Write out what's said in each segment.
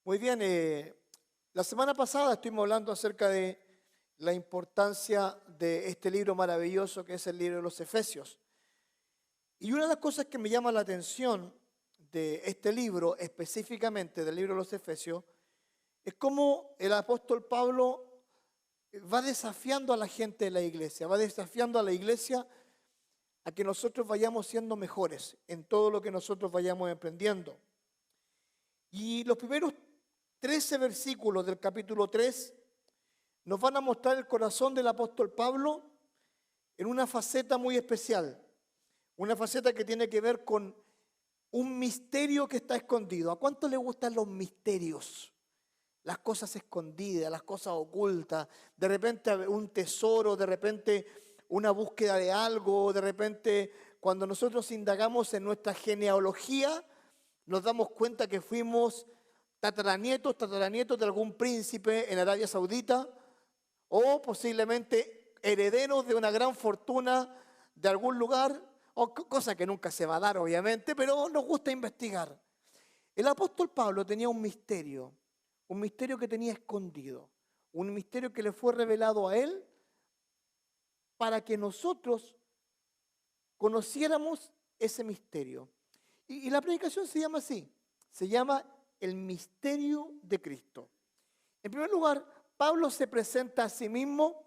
Muy bien, la semana pasada estuvimos hablando acerca de la importancia de este libro maravilloso que es el libro de los Efesios. Y una de las cosas que me llama la atención de este libro, específicamente del libro de los Efesios, es cómo el apóstol Pablo va desafiando a la gente de la iglesia, va desafiando a la iglesia a que nosotros vayamos siendo mejores en todo lo que nosotros vayamos emprendiendo. Y los primeros 13 versículos del capítulo 3 nos van a mostrar el corazón del apóstol Pablo en una faceta muy especial, una faceta que tiene que ver con un misterio que está escondido. ¿A cuánto le gustan los misterios? Las cosas escondidas, las cosas ocultas, de repente un tesoro, de repente una búsqueda de algo, de repente cuando nosotros indagamos en nuestra genealogía, nos damos cuenta que fuimos tataranietos de algún príncipe en Arabia Saudita o posiblemente herederos de una gran fortuna de algún lugar, o cosa que nunca se va a dar obviamente, pero nos gusta investigar. El apóstol Pablo tenía un misterio que tenía escondido, un misterio que le fue revelado a él para que nosotros conociéramos ese misterio. Y la predicación se llama así, se llama el misterio de Cristo. En primer lugar, Pablo se presenta a sí mismo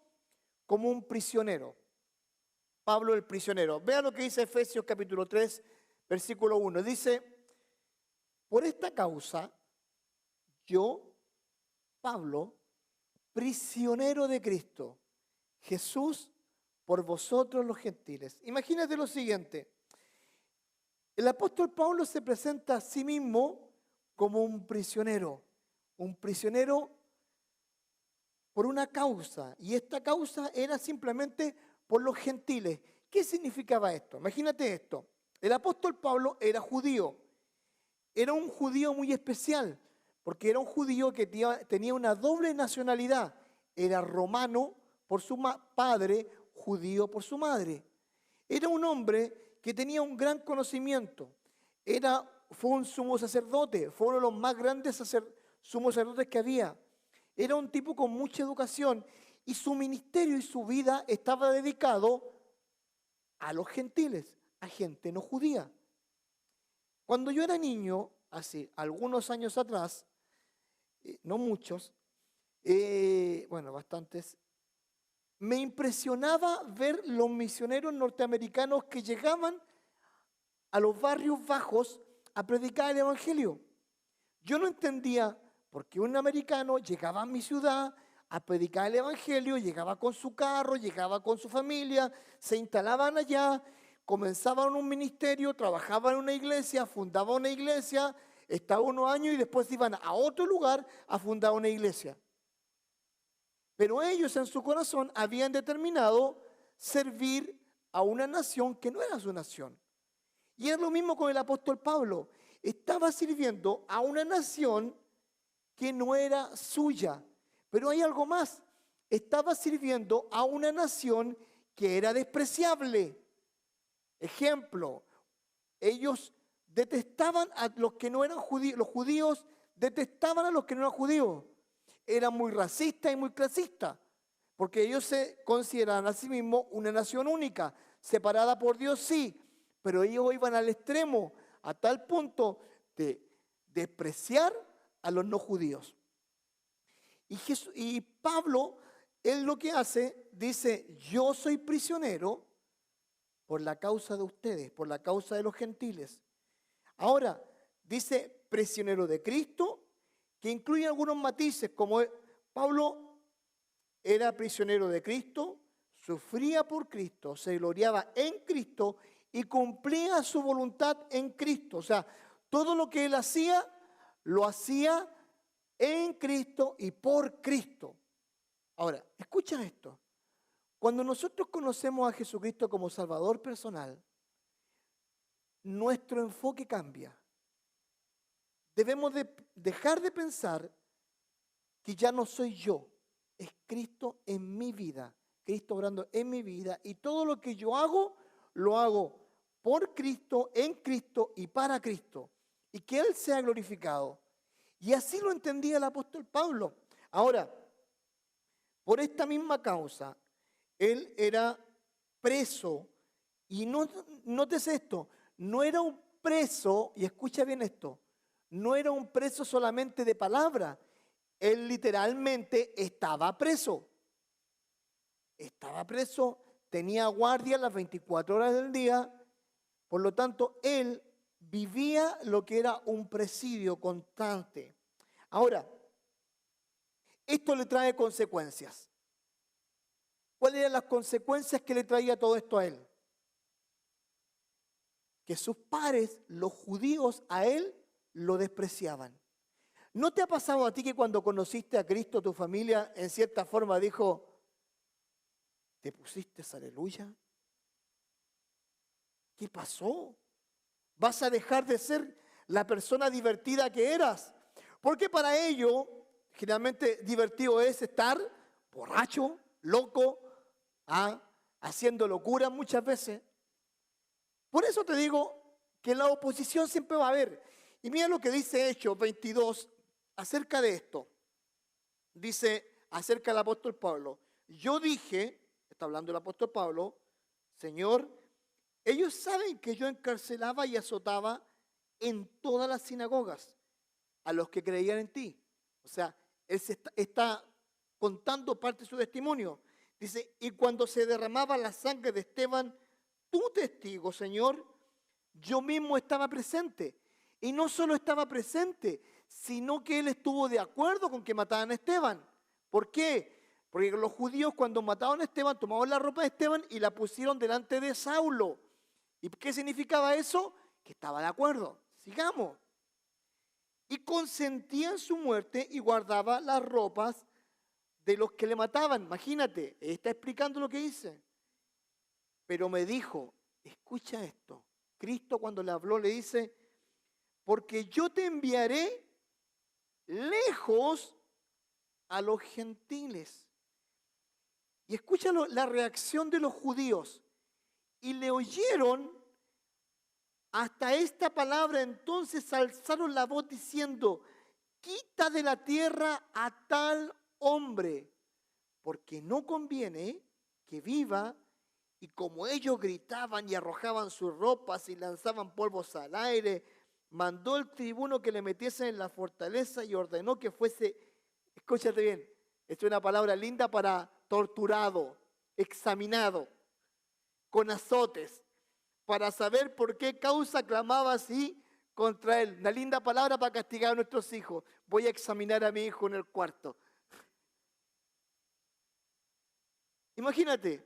como un prisionero. Pablo el prisionero. Vea lo que dice Efesios capítulo 3, versículo 1. Dice, por esta causa, yo, Pablo, prisionero de Cristo, Jesús por vosotros los gentiles. Imagínate lo siguiente. El apóstol Pablo se presenta a sí mismo como un prisionero por una causa, y esta causa era simplemente por los gentiles. ¿Qué significaba esto? Imagínate esto, el apóstol Pablo era judío, era un judío muy especial, porque era un judío que tenía una doble nacionalidad, era romano por su padre, judío por su madre. Era un hombre que tenía un gran conocimiento, fue un sumo sacerdote, fue uno de los más grandes sumos sacerdotes que había. Era un tipo con mucha educación y su ministerio y su vida estaba dedicado a los gentiles, a gente no judía. Cuando yo era niño, hace algunos años atrás, no muchos, bastantes, me impresionaba ver los misioneros norteamericanos que llegaban a los barrios bajos a predicar el evangelio. Yo no entendía por qué un americano llegaba a mi ciudad a predicar el evangelio, llegaba con su carro, llegaba con su familia, se instalaban allá, comenzaban un ministerio, trabajaban en una iglesia, fundaban una iglesia, estaban unos años y después iban a otro lugar a fundar una iglesia. Pero ellos en su corazón habían determinado servir a una nación que no era su nación. Y es lo mismo con el apóstol Pablo. Estaba sirviendo a una nación que no era suya. Pero hay algo más. Estaba sirviendo a una nación que era despreciable. Ejemplo, ellos detestaban a los que no eran judíos. Los judíos detestaban a los que no eran judíos. Eran muy racistas y muy clasistas. Porque ellos se consideraban a sí mismos una nación única. Separada por Dios, sí. Pero ellos iban al extremo, a tal punto de despreciar a los no judíos. Y Pablo, él lo que hace, dice, yo soy prisionero por la causa de ustedes, por la causa de los gentiles. Ahora, dice prisionero de Cristo, que incluye algunos matices, como Pablo era prisionero de Cristo, sufría por Cristo, se gloriaba en Cristo y cumplía su voluntad en Cristo. O sea, todo lo que él hacía, lo hacía en Cristo y por Cristo. Ahora, escucha esto. Cuando nosotros conocemos a Jesucristo como Salvador personal, nuestro enfoque cambia. Debemos dejar de pensar que ya no soy yo, es Cristo en mi vida, Cristo obrando en mi vida, y todo lo que yo hago, lo hago por Cristo, en Cristo y para Cristo, y que Él sea glorificado. Y así lo entendía el apóstol Pablo. Ahora, por esta misma causa, él era preso. Y no, nótese esto, no era un preso, y escucha bien esto, no era un preso solamente de palabra, él literalmente estaba preso. Estaba preso, tenía guardia las 24 horas del día, por lo tanto, él vivía lo que era un presidio constante. Ahora, esto le trae consecuencias. ¿Cuáles eran las consecuencias que le traía todo esto a él? Que sus pares, los judíos, a él lo despreciaban. ¿No te ha pasado a ti que cuando conociste a Cristo, tu familia en cierta forma dijo, ¿te pusiste aleluya? ¿Qué pasó? ¿Vas a dejar de ser la persona divertida que eras? Porque para ello, generalmente divertido es estar borracho, loco, haciendo locura muchas veces. Por eso te digo que la oposición siempre va a haber. Y mira lo que dice Hechos 22 acerca de esto. Dice acerca del apóstol Pablo. Yo dije, está hablando el apóstol Pablo, Señor, ellos saben que yo encarcelaba y azotaba en todas las sinagogas a los que creían en ti. O sea, él está contando parte de su testimonio. Dice, y cuando se derramaba la sangre de Esteban, tu testigo, Señor, yo mismo estaba presente. Y no solo estaba presente, sino que él estuvo de acuerdo con que mataran a Esteban. ¿Por qué? Porque los judíos cuando mataban a Esteban, tomaban la ropa de Esteban y la pusieron delante de Saulo. ¿Y qué significaba eso? Que estaba de acuerdo. Sigamos. Y consentía en su muerte y guardaba las ropas de los que le mataban. Imagínate, está explicando lo que dice. Pero me dijo, escucha esto. Cristo cuando le habló le dice, porque yo te enviaré lejos a los gentiles. Y escucha la reacción de los judíos. Y le oyeron hasta esta palabra, entonces alzaron la voz diciendo, quita de la tierra a tal hombre, porque no conviene que viva. Y como ellos gritaban y arrojaban sus ropas y lanzaban polvos al aire, mandó el tribuno que le metiesen en la fortaleza y ordenó que fuese, escúchate bien, es una palabra linda para torturado, examinado, con azotes, para saber por qué causa clamaba así contra él. Una linda palabra para castigar a nuestros hijos. Voy a examinar a mi hijo en el cuarto. Imagínate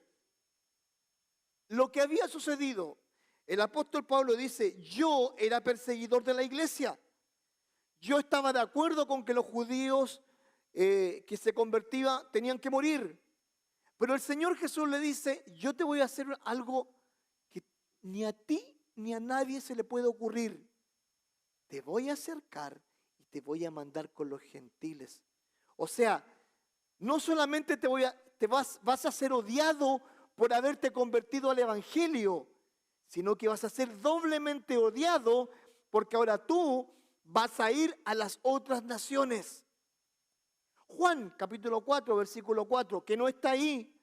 lo que había sucedido. El apóstol Pablo dice, yo era perseguidor de la iglesia. Yo estaba de acuerdo con que los judíos que se convertían tenían que morir. Pero el Señor Jesús le dice, yo te voy a hacer algo que ni a ti ni a nadie se le puede ocurrir. Te voy a acercar y te voy a mandar con los gentiles. O sea, no solamente vas a ser odiado por haberte convertido al Evangelio, sino que vas a ser doblemente odiado porque ahora tú vas a ir a las otras naciones. Juan capítulo 4, versículo 4, que no está ahí.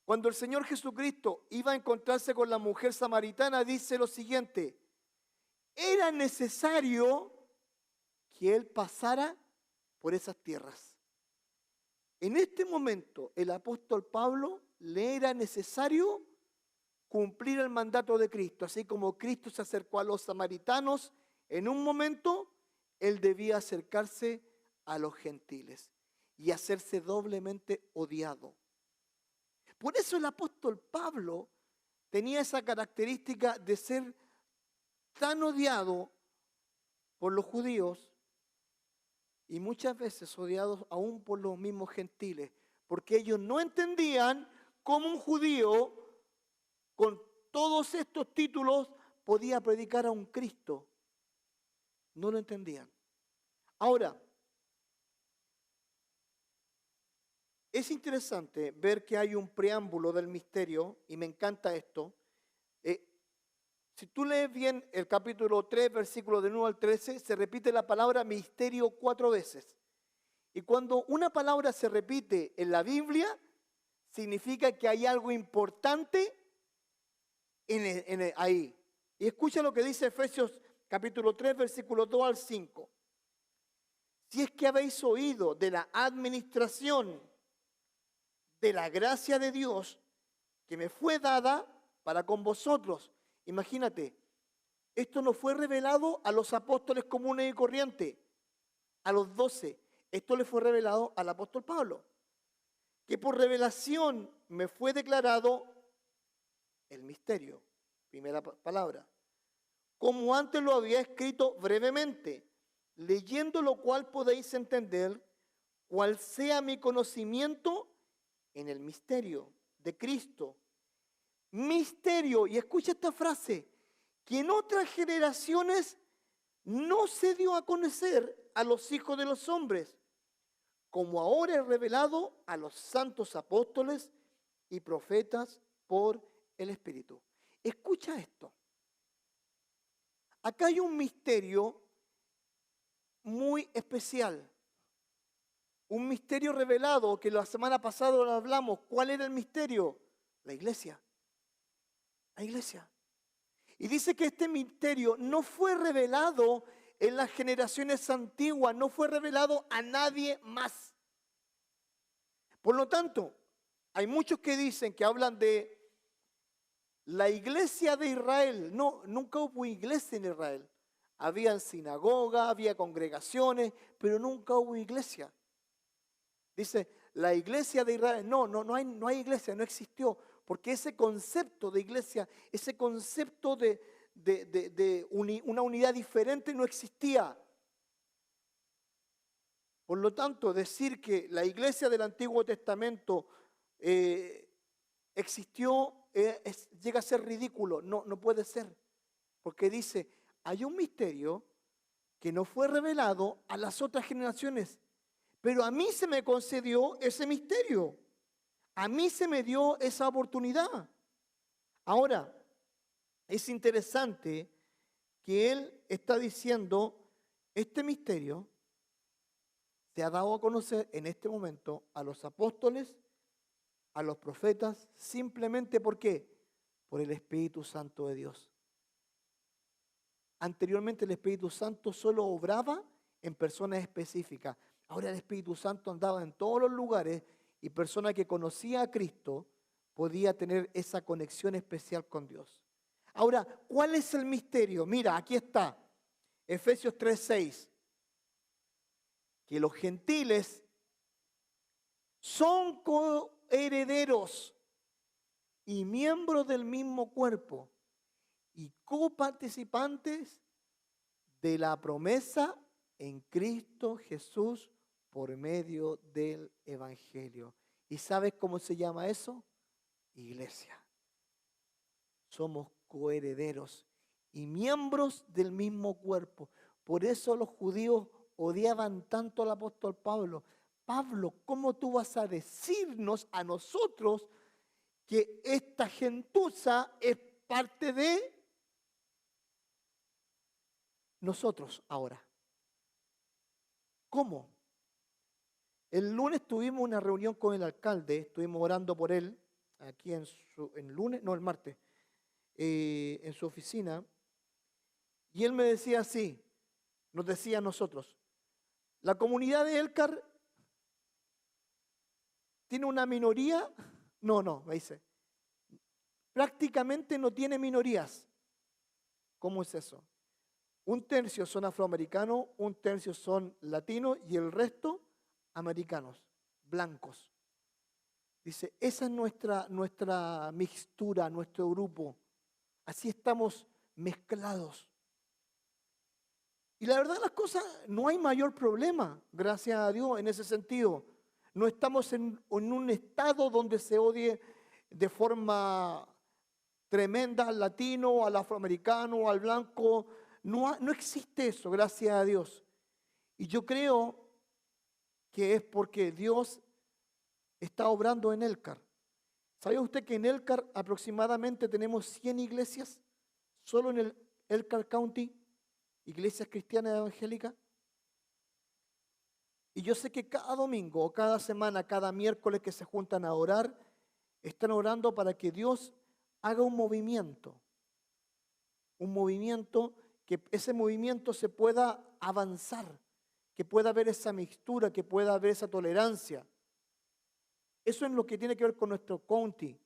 Cuando el Señor Jesucristo iba a encontrarse con la mujer samaritana, dice lo siguiente, era necesario que él pasara por esas tierras. En este momento, el apóstol Pablo le era necesario cumplir el mandato de Cristo. Así como Cristo se acercó a los samaritanos, en un momento, él debía acercarse a los gentiles y hacerse doblemente odiado. Por eso el apóstol Pablo tenía esa característica de ser tan odiado por los judíos y muchas veces odiados aún por los mismos gentiles, porque ellos no entendían cómo un judío con todos estos títulos podía predicar a un Cristo. No lo entendían. Ahora, es interesante ver que hay un preámbulo del misterio, y me encanta esto. Si tú lees bien el capítulo 3, versículos del 1 al 13, se repite la palabra misterio 4 veces. Y cuando una palabra se repite en la Biblia, significa que hay algo importante ahí. Y escucha lo que dice Efesios capítulo 3, versículos 2 al 5. Si es que habéis oído de la administración de la gracia de Dios que me fue dada para con vosotros. Imagínate, esto no fue revelado a los apóstoles comunes y corrientes, a los 12. Esto le fue revelado al apóstol Pablo, que por revelación me fue declarado el misterio, primera palabra, como antes lo había escrito brevemente, leyendo lo cual podéis entender cuál sea mi conocimiento en el misterio de Cristo. Misterio, y escucha esta frase, que en otras generaciones no se dio a conocer a los hijos de los hombres, como ahora es revelado a los santos apóstoles y profetas por el Espíritu. Escucha esto. Acá hay un misterio muy especial. Un misterio revelado que la semana pasada lo hablamos. ¿Cuál era el misterio? La iglesia. La iglesia. Y dice que este misterio no fue revelado en las generaciones antiguas, no fue revelado a nadie más. Por lo tanto, hay muchos que dicen, que hablan de la iglesia de Israel. No, nunca hubo iglesia en Israel. Había sinagogas, había congregaciones, pero nunca hubo iglesia. Dice, la iglesia de Israel. No hay iglesia, no existió. Porque ese concepto de iglesia, ese concepto de una unidad diferente no existía. Por lo tanto, decir que la iglesia del Antiguo Testamento existió llega a ser ridículo. No puede ser. Porque dice, hay un misterio que no fue revelado a las otras generaciones. Pero a mí se me concedió ese misterio. A mí se me dio esa oportunidad. Ahora, es interesante que él está diciendo, este misterio se ha dado a conocer en este momento a los apóstoles, a los profetas, simplemente ¿por qué? Por el Espíritu Santo de Dios. Anteriormente el Espíritu Santo solo obraba en personas específicas. Ahora el Espíritu Santo andaba en todos los lugares y persona que conocía a Cristo podía tener esa conexión especial con Dios. Ahora, ¿cuál es el misterio? Mira, aquí está, Efesios 3:6. Que los gentiles son coherederos y miembros del mismo cuerpo y coparticipantes de la promesa en Cristo Jesús por medio del Evangelio. ¿Y sabes cómo se llama eso? Iglesia. Somos coherederos y miembros del mismo cuerpo. Por eso los judíos odiaban tanto al apóstol Pablo. Pablo, ¿cómo tú vas a decirnos a nosotros que esta gentuza es parte de nosotros ahora? ¿Cómo? El lunes tuvimos una reunión con el alcalde, estuvimos orando por él, aquí el martes, en su oficina, y él me decía así, nos decía a nosotros, la comunidad de Elcar tiene una minoría, me dice, prácticamente no tiene minorías. ¿Cómo es eso? 1/3 son afroamericanos, 1/3 son latinos y el resto americanos, blancos. Dice, esa es nuestra mixtura, nuestro grupo. Así estamos mezclados. Y la verdad las cosas, no hay mayor problema, gracias a Dios, en ese sentido. No estamos en un estado donde se odie de forma tremenda al latino, al afroamericano, al blanco. No existe eso, gracias a Dios. Y yo creo que es porque Dios está obrando en Elcar. ¿Sabe usted que en Elcar aproximadamente tenemos 100 iglesias? solo en el Elkhart County, iglesias cristianas evangélicas. Y yo sé que cada domingo, o cada semana, cada miércoles que se juntan a orar, están orando para que Dios haga un movimiento que ese movimiento se pueda avanzar, que pueda haber esa mixtura, que pueda haber esa tolerancia. Eso es lo que tiene que ver con nuestro county.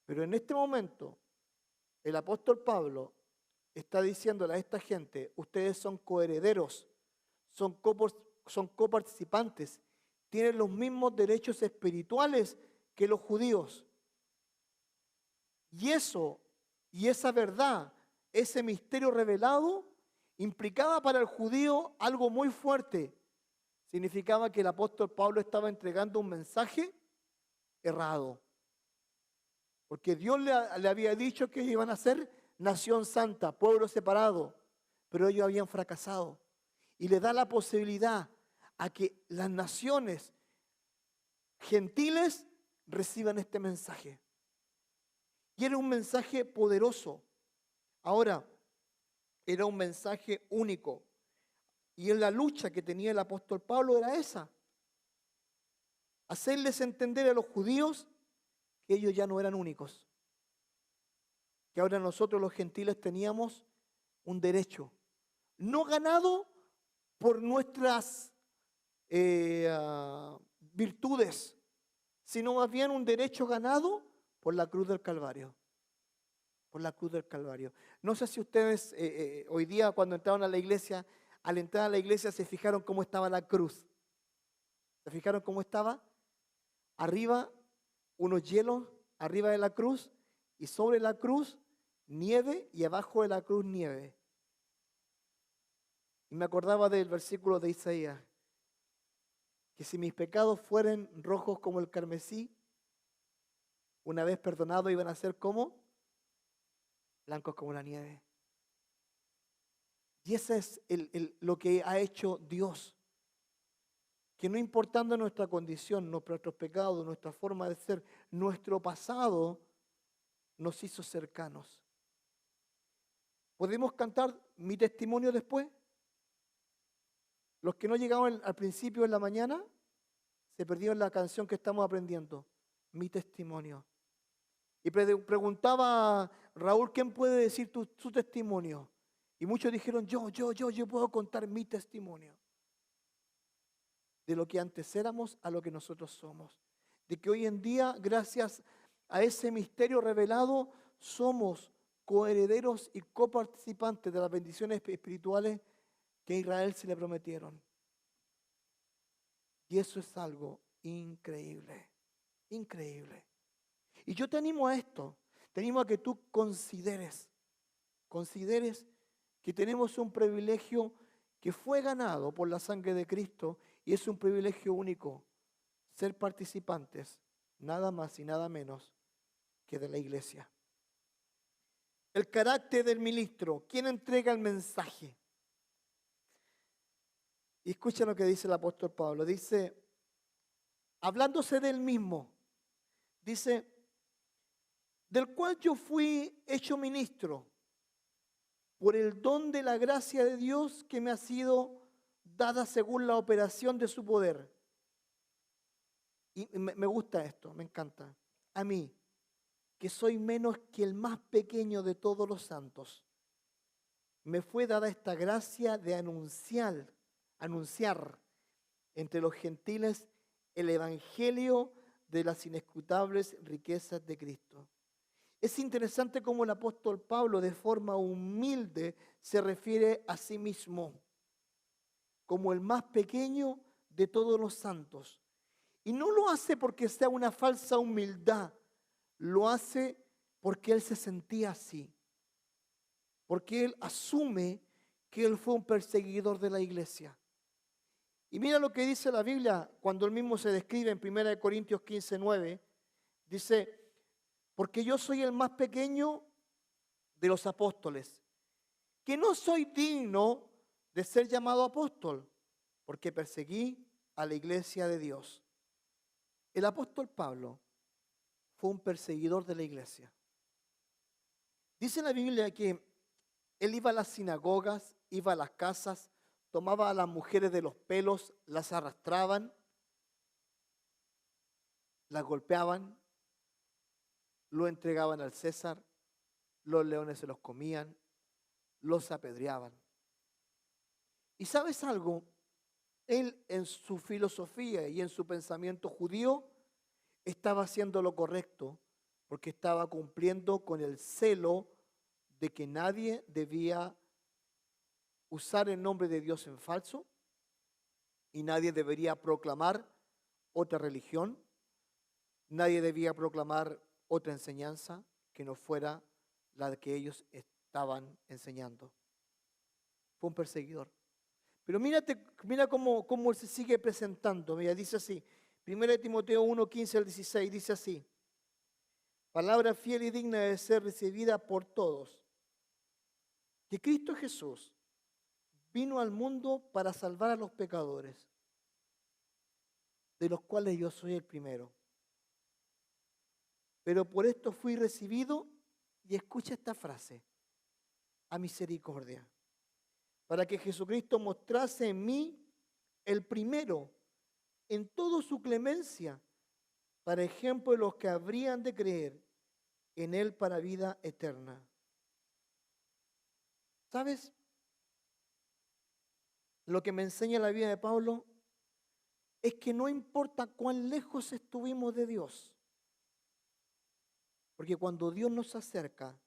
Pero en este momento, el apóstol Pablo está diciéndole a esta gente: ustedes son coherederos, son coparticipantes, tienen los mismos derechos espirituales que los judíos. Y eso, y esa verdad, ese misterio revelado, implicaba para el judío algo muy fuerte. Significaba que el apóstol Pablo estaba entregando un mensaje errado. Porque Dios le había dicho que iban a ser nación santa, pueblo separado, pero ellos habían fracasado. Y le da la posibilidad a que las naciones gentiles reciban este mensaje. Y era un mensaje poderoso. Ahora, era un mensaje único. Y en la lucha que tenía el apóstol Pablo era esa: hacerles entender a los judíos que ellos ya no eran únicos, que ahora nosotros los gentiles teníamos un derecho, no ganado por nuestras virtudes, sino más bien un derecho ganado por la cruz del Calvario. Por la cruz del Calvario. No sé si ustedes hoy día, cuando entraron a la iglesia, al entrar a la iglesia se fijaron cómo estaba la cruz. ¿Se fijaron cómo estaba? Arriba unos hielos, arriba de la cruz, y sobre la cruz nieve, y abajo de la cruz nieve. Y me acordaba del versículo de Isaías, que si mis pecados fueren rojos como el carmesí, una vez perdonados iban a ser como blancos como la nieve. Y ese es lo que ha hecho Dios. Que no importando nuestra condición, nuestros pecados, nuestra forma de ser, nuestro pasado, nos hizo cercanos. ¿Podemos cantar mi testimonio después? Los que no llegaron al principio en la mañana, se perdieron la canción que estamos aprendiendo, mi testimonio. Y preguntaba Raúl, ¿quién puede decir su testimonio? Y muchos dijeron, yo puedo contar mi testimonio. De lo que antes éramos a lo que nosotros somos. De que hoy en día, gracias a ese misterio revelado, somos coherederos y coparticipantes de las bendiciones espirituales que a Israel se le prometieron. Y eso es algo increíble, increíble. Y yo te animo a esto, te animo a que tú consideres que tenemos un privilegio que fue ganado por la sangre de Cristo y es un privilegio único, ser participantes, nada más y nada menos que de la iglesia. El carácter del ministro, ¿quién entrega el mensaje? Y escucha lo que dice el apóstol Pablo, dice, hablándose del mismo, dice, del cual yo fui hecho ministro por el don de la gracia de Dios que me ha sido dada según la operación de su poder. Y me gusta esto, me encanta. A mí, que soy menos que el más pequeño de todos los santos, me fue dada esta gracia de anunciar entre los gentiles el evangelio de las inescrutables riquezas de Cristo. Es interesante cómo el apóstol Pablo de forma humilde se refiere a sí mismo como el más pequeño de todos los santos. Y no lo hace porque sea una falsa humildad, lo hace porque él se sentía así, porque él asume que él fue un perseguidor de la iglesia. Y mira lo que dice la Biblia cuando él mismo se describe en 1 Corintios 15:9, dice, porque yo soy el más pequeño de los apóstoles, que no soy digno de ser llamado apóstol, porque perseguí a la iglesia de Dios. El apóstol Pablo fue un perseguidor de la iglesia. Dice la Biblia que él iba a las sinagogas, iba a las casas, tomaba a las mujeres de los pelos, las arrastraban, las golpeaban, lo entregaban al César, los leones se los comían, los apedreaban. ¿Y sabes algo? Él en su filosofía y en su pensamiento judío estaba haciendo lo correcto porque estaba cumpliendo con el celo de que nadie debía usar el nombre de Dios en falso y nadie debería proclamar otra religión, nadie debía proclamar otra enseñanza que no fuera la que ellos estaban enseñando. Fue un perseguidor. Pero mira cómo él se sigue presentando. Mira, dice así, 1 Timoteo 1, 15 al 16, dice así: palabra fiel y digna de ser recibida por todos, que Cristo Jesús vino al mundo para salvar a los pecadores, de los cuales yo soy el primero. Pero por esto fui recibido, y escucha esta frase, a misericordia, para que Jesucristo mostrase en mí el primero en toda su clemencia, para ejemplo de los que habrían de creer en Él para vida eterna. ¿Sabes? Lo que me enseña la vida de Pablo es que no importa cuán lejos estuvimos de Dios, porque cuando Dios nos acerca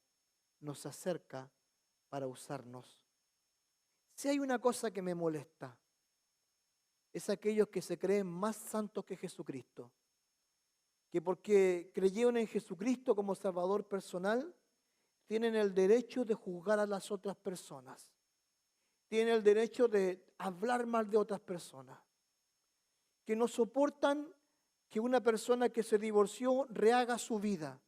para usarnos. Si hay una cosa que me molesta, es aquellos que se creen más santos que Jesucristo, que porque creyeron en Jesucristo como Salvador personal, tienen el derecho de juzgar a las otras personas, tienen el derecho de hablar mal de otras personas, que no soportan que una persona que se divorció rehaga su vida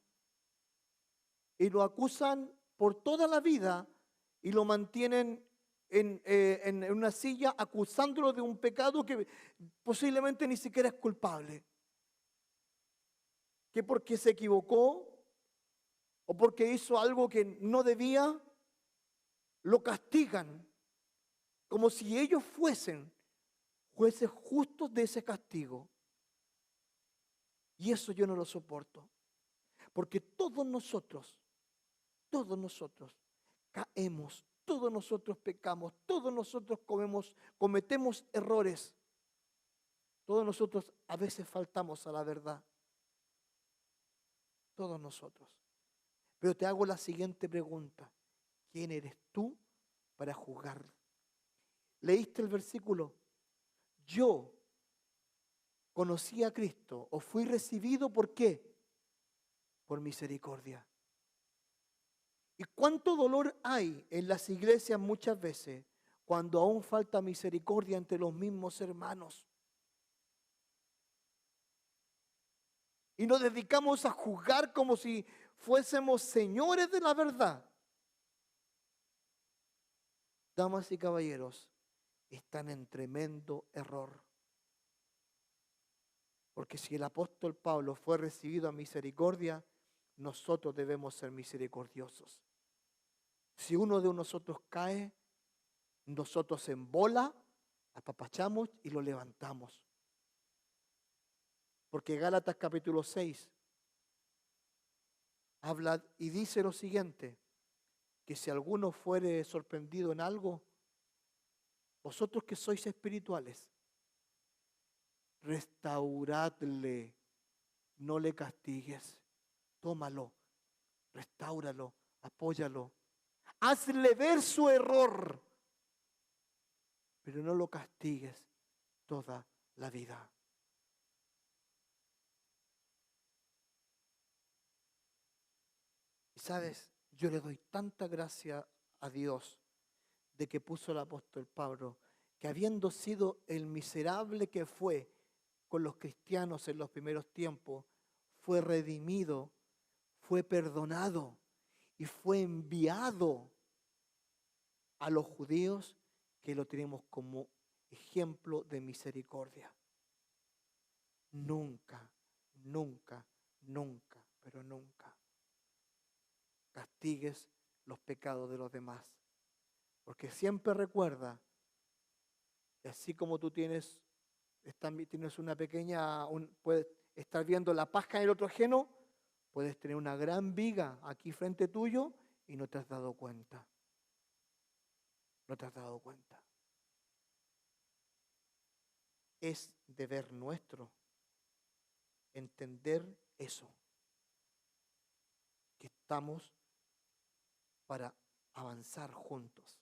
y lo acusan por toda la vida y lo mantienen en una silla acusándolo de un pecado que posiblemente ni siquiera es culpable. Que porque se equivocó o porque hizo algo que no debía, lo castigan como si ellos fuesen jueces justos de ese castigo. Y eso yo no lo soporto, porque todos nosotros caemos, todos nosotros pecamos, todos nosotros cometemos errores, todos nosotros a veces faltamos a la verdad, todos nosotros. Pero te hago la siguiente pregunta: ¿quién eres tú para juzgar? ¿Leíste el versículo? Yo conocí a Cristo o fui recibido, ¿por qué? Por misericordia. ¿Y cuánto dolor hay en las iglesias muchas veces cuando aún falta misericordia entre los mismos hermanos? Y nos dedicamos a juzgar como si fuésemos señores de la verdad. Damas y caballeros, están en tremendo error. Porque si el apóstol Pablo fue recibido a misericordia, nosotros debemos ser misericordiosos. Si uno de nosotros cae, nosotros en bola apapachamos y lo levantamos. Porque Gálatas capítulo 6 habla y dice lo siguiente: que si alguno fuere sorprendido en algo, vosotros que sois espirituales, restauradle, no le castigues, tómalo, restáuralo, apóyalo, hazle ver su error, pero no lo castigues toda la vida. Y sabes, yo le doy tanta gracia a Dios de que puso el apóstol Pablo, que habiendo sido el miserable que fue con los cristianos en los primeros tiempos, fue redimido, fue perdonado y fue enviado a los judíos, que lo tenemos como ejemplo de misericordia. Nunca, nunca, nunca, pero nunca castigues los pecados de los demás. Porque siempre recuerda que así como tú tienes una pequeña, puedes estar viendo la paja en el otro ajeno, puedes tener una gran viga aquí frente tuyo y no te has dado cuenta. No te has dado cuenta. Es deber nuestro entender eso, que estamos para avanzar juntos.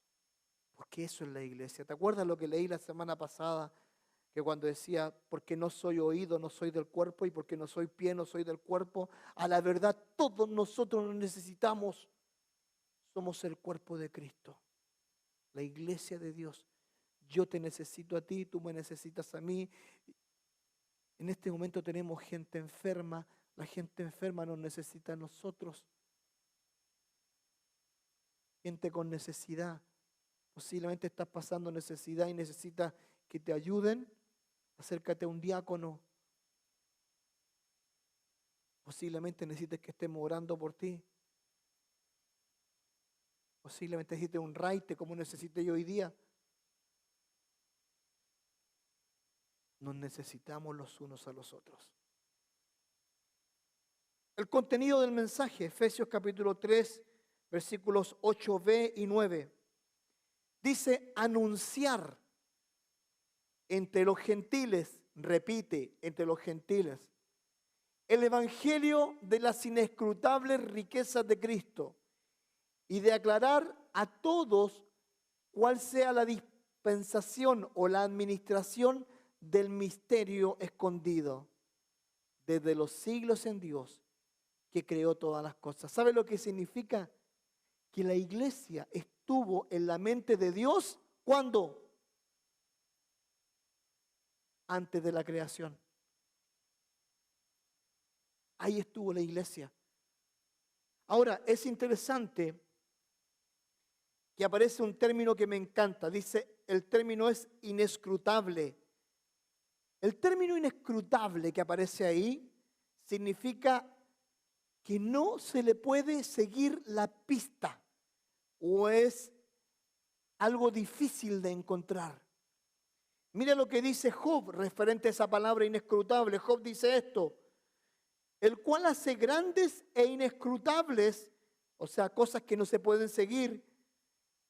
Porque eso es la iglesia. ¿Te acuerdas lo que leí la semana pasada? Que cuando decía, porque no soy oído, no soy del cuerpo, y porque no soy pie, no soy del cuerpo. A la verdad, todos nosotros nos necesitamos. Somos el cuerpo de Cristo, la iglesia de Dios. Yo te necesito a ti, tú me necesitas a mí. En este momento tenemos gente enferma, la gente enferma nos necesita a nosotros. Gente con necesidad. Posiblemente estás pasando necesidad y necesitas que te ayuden. Acércate a un diácono. Posiblemente necesites que estemos orando por ti. Posiblemente necesites un raite como necesité yo hoy día. Nos necesitamos los unos a los otros. El contenido del mensaje, Efesios capítulo 3, versículos 8b y 9. Dice anunciar entre los gentiles, repite, entre los gentiles, el evangelio de las inescrutables riquezas de Cristo y de aclarar a todos cuál sea la dispensación o la administración del misterio escondido desde los siglos en Dios que creó todas las cosas. ¿Sabe lo que significa? Que la iglesia estuvo en la mente de Dios, ¿cuándo? Antes de la creación. Ahí estuvo la iglesia. Ahora, es interesante que aparece un término que me encanta. Dice, el término es inescrutable. El término inescrutable que aparece ahí significa que no se le puede seguir la pista o es algo difícil de encontrar. Mira lo que dice Job referente a esa palabra inescrutable. Job dice esto, el cual hace grandes e inescrutables, o sea, cosas que no se pueden seguir,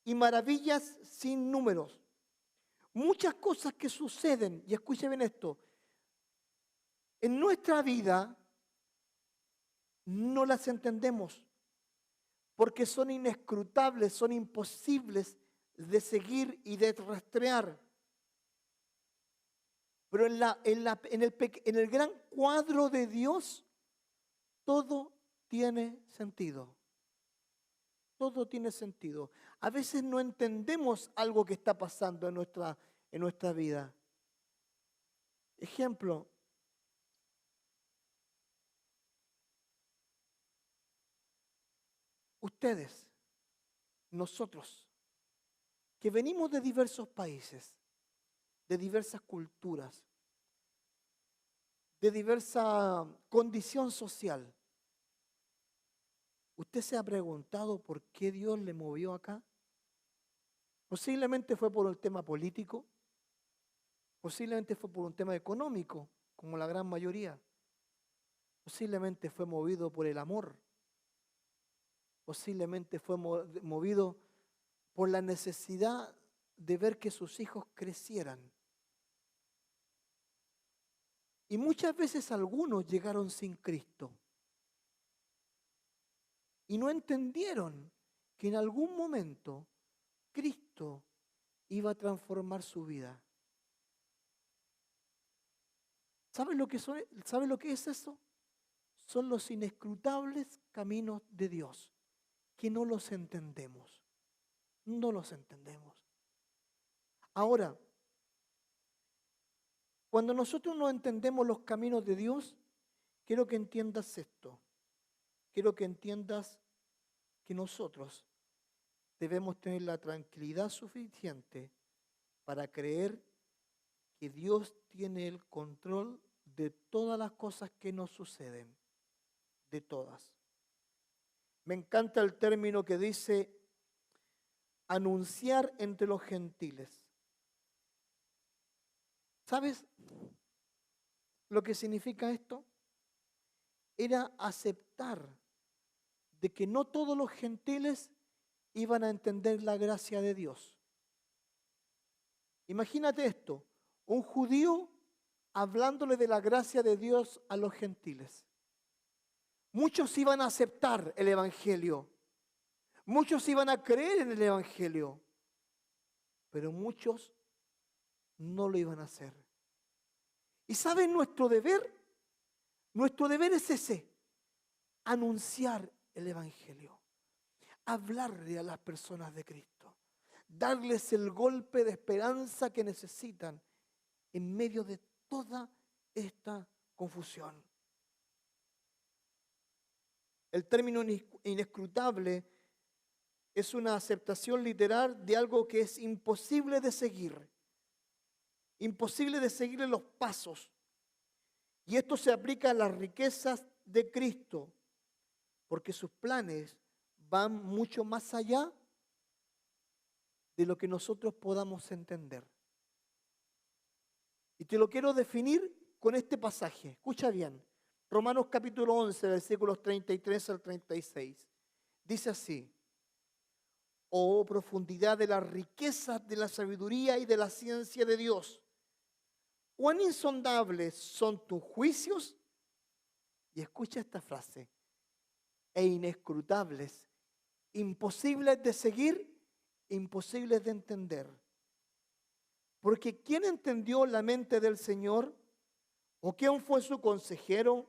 y maravillas sin números. Muchas cosas que suceden, y escuchen bien esto, en nuestra vida no las entendemos, porque son inescrutables, son imposibles de seguir y de rastrear. Pero en el gran cuadro de Dios, todo tiene sentido. Todo tiene sentido. A veces no entendemos algo que está pasando en nuestra vida. Ejemplo. Ustedes, nosotros, que venimos de diversos países, de diversas culturas, de diversa condición social, ¿usted se ha preguntado por qué Dios le movió acá? Posiblemente fue por el tema político, posiblemente fue por un tema económico, como la gran mayoría, posiblemente fue movido por el amor, posiblemente fue movido por la necesidad de ver que sus hijos crecieran. Y muchas veces algunos llegaron sin Cristo y no entendieron que en algún momento Cristo iba a transformar su vida. ¿Sabe lo que es eso? Son los inescrutables caminos de Dios, que no los entendemos. No los entendemos. Ahora, cuando nosotros no entendemos los caminos de Dios, quiero que entiendas esto. Quiero que entiendas que nosotros debemos tener la tranquilidad suficiente para creer que Dios tiene el control de todas las cosas que nos suceden, de todas. Me encanta el término que dice anunciar entre los gentiles. ¿Sabes lo que significa esto? Era aceptar de que no todos los gentiles iban a entender la gracia de Dios. Imagínate esto, un judío hablándole de la gracia de Dios a los gentiles. Muchos iban a aceptar el evangelio, muchos iban a creer en el evangelio, pero muchos no lo iban a hacer. ¿Y saben nuestro deber? Nuestro deber es ese, anunciar el evangelio, hablarle a las personas de Cristo, darles el golpe de esperanza que necesitan en medio de toda esta confusión. El término inescrutable es una aceptación literal de algo que es imposible de seguir. Imposible de seguirle los pasos. Y esto se aplica a las riquezas de Cristo, porque sus planes van mucho más allá de lo que nosotros podamos entender. Y te lo quiero definir con este pasaje. Escucha bien. Romanos capítulo 11, versículos 33 al 36. Dice así: oh profundidad de las riquezas de la sabiduría y de la ciencia de Dios. Cuán insondables son tus juicios. Y escucha esta frase: e inescrutables, imposibles de seguir, imposibles de entender. Porque ¿quién entendió la mente del Señor? ¿O quién fue su consejero?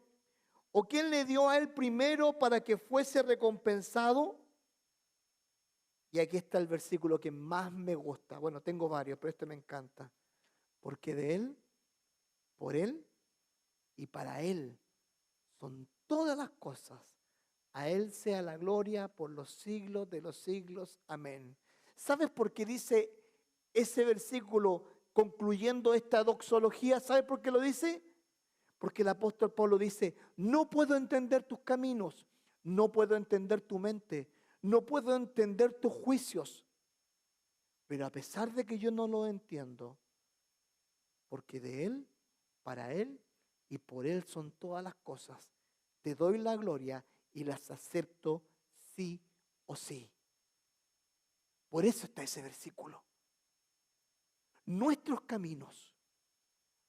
¿O quién le dio a él primero para que fuese recompensado? Y aquí está el versículo que más me gusta. Bueno, tengo varios, pero este me encanta. Porque de él, por él y para él son todas las cosas. A él sea la gloria por los siglos de los siglos. Amén. ¿Sabes por qué dice ese versículo concluyendo esta doxología? ¿Sabes por qué lo dice? Porque el apóstol Pablo dice: no puedo entender tus caminos, no puedo entender tu mente, no puedo entender tus juicios. Pero a pesar de que yo no lo entiendo, porque de él, para él y por él son todas las cosas, te doy la gloria y las acepto sí o sí. Por eso está ese versículo. Nuestros caminos,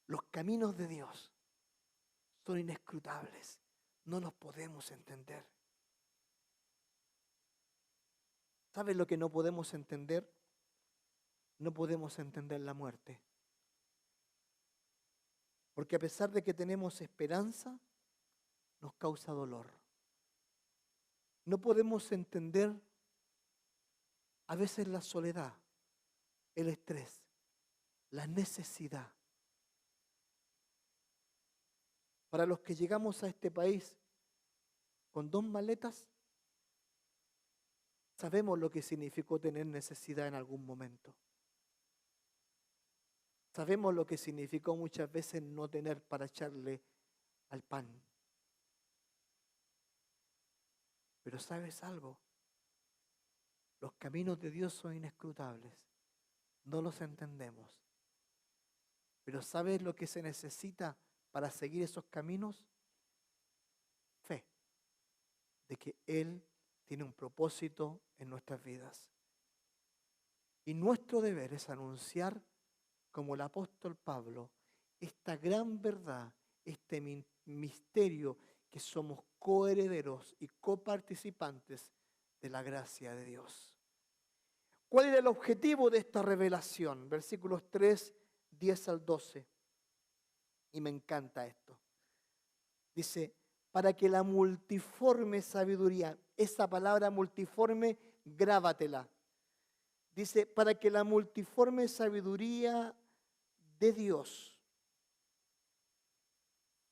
los caminos de Dios, son inescrutables. No los podemos entender. ¿Sabes lo que no podemos entender? No podemos entender la muerte. Porque a pesar de que tenemos esperanza, nos causa dolor. No podemos entender a veces la soledad, el estrés, la necesidad. Para los que llegamos a este país con 2 maletas, sabemos lo que significó tener necesidad en algún momento. Sabemos lo que significó muchas veces no tener para echarle al pan. Pero ¿sabes algo? Los caminos de Dios son inescrutables. No los entendemos. Pero ¿sabes lo que se necesita para seguir esos caminos? Fe. De que Él tiene un propósito en nuestras vidas. Y nuestro deber es anunciar, como el apóstol Pablo, esta gran verdad, este misterio, que somos coherederos y coparticipantes de la gracia de Dios. ¿Cuál era el objetivo de esta revelación? Versículos 3, 10 al 12. Y me encanta esto. Dice: para que la multiforme sabiduría, esa palabra multiforme, grábatela. Dice: para que la multiforme sabiduría de Dios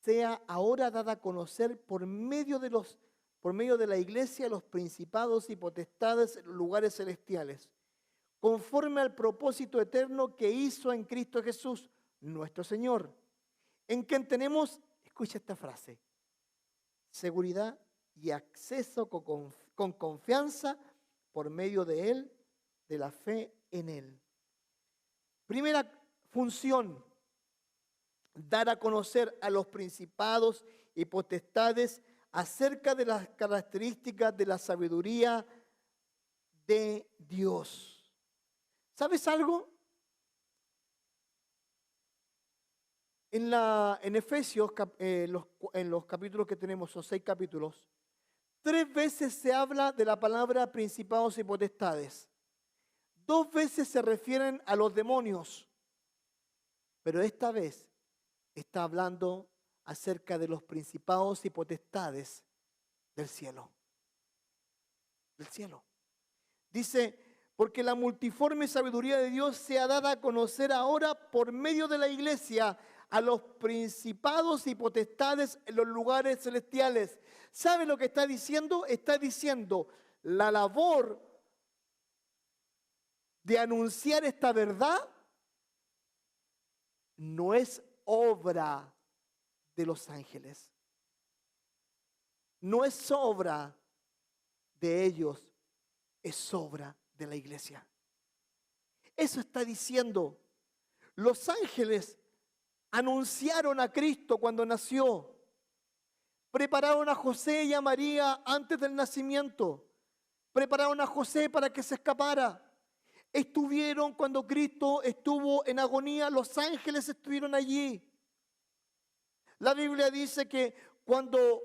sea ahora dada a conocer por medio de la iglesia, los principados y potestades en los lugares celestiales, conforme al propósito eterno que hizo en Cristo Jesús, nuestro Señor, en quien tenemos, escucha esta frase, seguridad y acceso con confianza por medio de Él, de la fe en Él. Primera función, dar a conocer a los principados y potestades acerca de las características de la sabiduría de Dios. ¿Sabes algo? En Efesios, en los capítulos que tenemos, son 6 capítulos, 3 veces se habla de la palabra principados y potestades. 2 veces se refieren a los demonios, pero esta vez está hablando acerca de los principados y potestades del cielo. Del cielo. Dice, porque la multiforme sabiduría de Dios se ha dado a conocer ahora por medio de la iglesia a los principados y potestades en los lugares celestiales. ¿Sabe lo que está diciendo? Está diciendo, la labor de anunciar esta verdad no es obra de los ángeles. No es obra de ellos, es obra de la iglesia. Eso está diciendo. Los ángeles anunciaron a Cristo cuando nació. Prepararon a José y a María antes del nacimiento. Prepararon a José para que se escapara. Estuvieron cuando Cristo estuvo en agonía, los ángeles estuvieron allí. La Biblia dice que cuando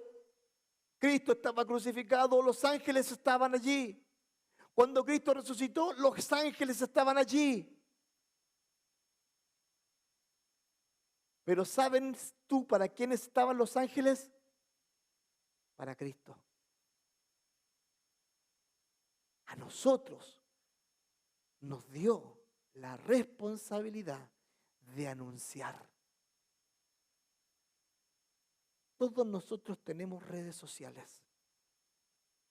Cristo estaba crucificado, los ángeles estaban allí. Cuando Cristo resucitó, los ángeles estaban allí. Pero ¿saben tú para quiénes estaban los ángeles? Para Cristo. A nosotros nos dio la responsabilidad de anunciar. Todos nosotros tenemos redes sociales.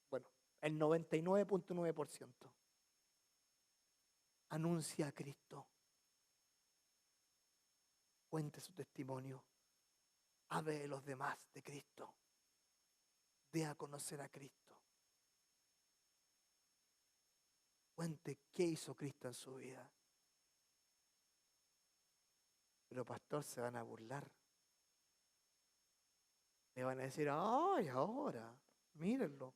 Bueno, el 99.9%. Anuncia a Cristo. Cuente su testimonio. Hable de los demás de Cristo. Dé a conocer a Cristo. Cuente qué hizo Cristo en su vida. Pero pastor, se van a burlar. Le van a decir, ay, ahora, mírenlo.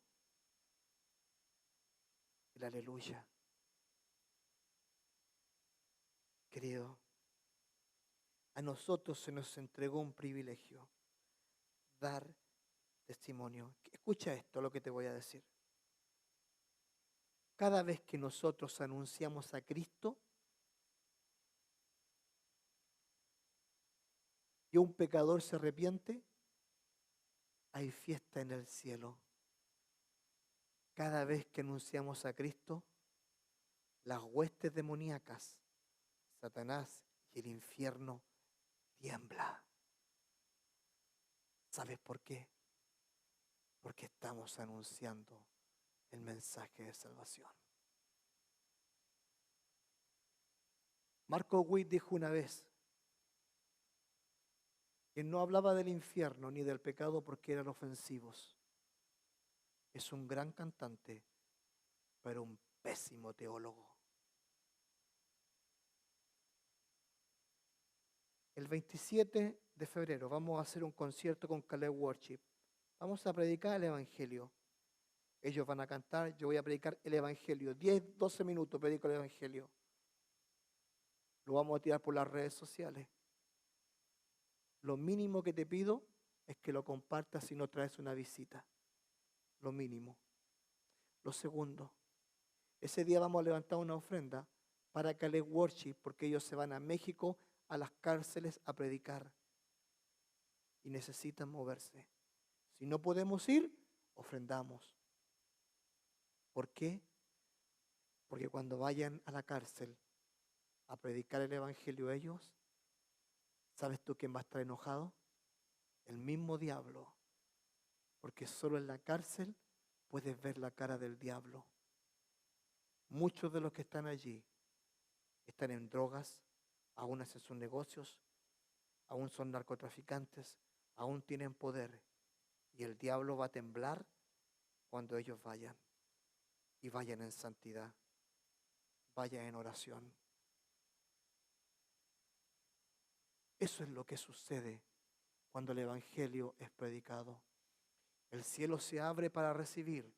El aleluya. Querido, a nosotros se nos entregó un privilegio, dar testimonio. Escucha esto, lo que te voy a decir. Cada vez que nosotros anunciamos a Cristo y un pecador se arrepiente, hay fiesta en el cielo. Cada vez que anunciamos a Cristo, las huestes demoníacas, Satanás y el infierno tiembla. ¿Sabes por qué? Porque estamos anunciando el mensaje de salvación. Marco Witt dijo una vez que no hablaba del infierno ni del pecado porque eran ofensivos. Es un gran cantante, pero un pésimo teólogo. El 27 de febrero vamos a hacer un concierto con Caleb Worship. Vamos a predicar el Evangelio. Ellos van a cantar, yo voy a predicar el Evangelio. 10, 12 minutos predico el Evangelio. Lo vamos a tirar por las redes sociales. Lo mínimo que te pido es que lo compartas si no traes una visita. Lo mínimo. Lo segundo, ese día vamos a levantar una ofrenda para Caleb Worship porque ellos se van a México a las cárceles a predicar y necesitan moverse. Si no podemos ir, ofrendamos. ¿Por qué? Porque cuando vayan a la cárcel a predicar el Evangelio ellos, ¿sabes tú quién va a estar enojado? El mismo diablo. Porque solo en la cárcel puedes ver la cara del diablo. Muchos de los que están allí están en drogas, aún hacen sus negocios, aún son narcotraficantes, aún tienen poder. Y el diablo va a temblar cuando ellos vayan. y vayan en santidad, vayan en oración. Eso es lo que sucede cuando el Evangelio es predicado. El cielo se abre para recibir